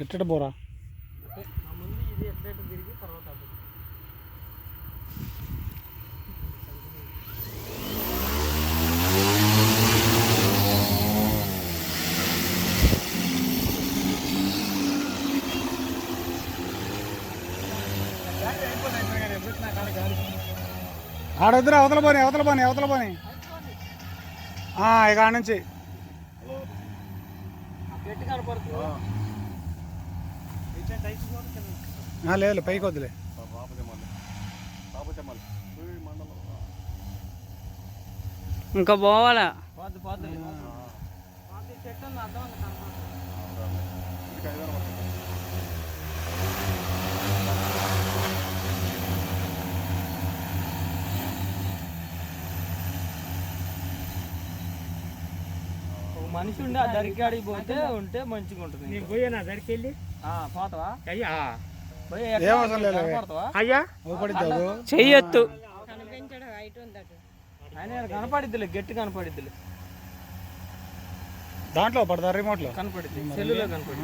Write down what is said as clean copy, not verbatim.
ఎట్ట బోరా ముందు ఇది ఎట్లా తిరిగి తర్వాత ఆడొద్దురా, అవతల పోనీ ఇక ఆడ నుంచి లేదు పైకి వద్దులే. ఇంకా పోవాలా? మనిషి ఉండి ఆ దరికి అడిగి పోతే ఉంటే మంచిగా ఉంటుంది. నేను పోయాను దరికి వెళ్ళి పోతావా అయ్యా? అయ్యా చెయ్యొద్దు, ఆయన కనపడిద్దిలే, గట్టి కనపడిద్దిలే. దాంట్లో పడతారు రిమోట్లో కనపడిద్ది, సెల్లులో కనపడి.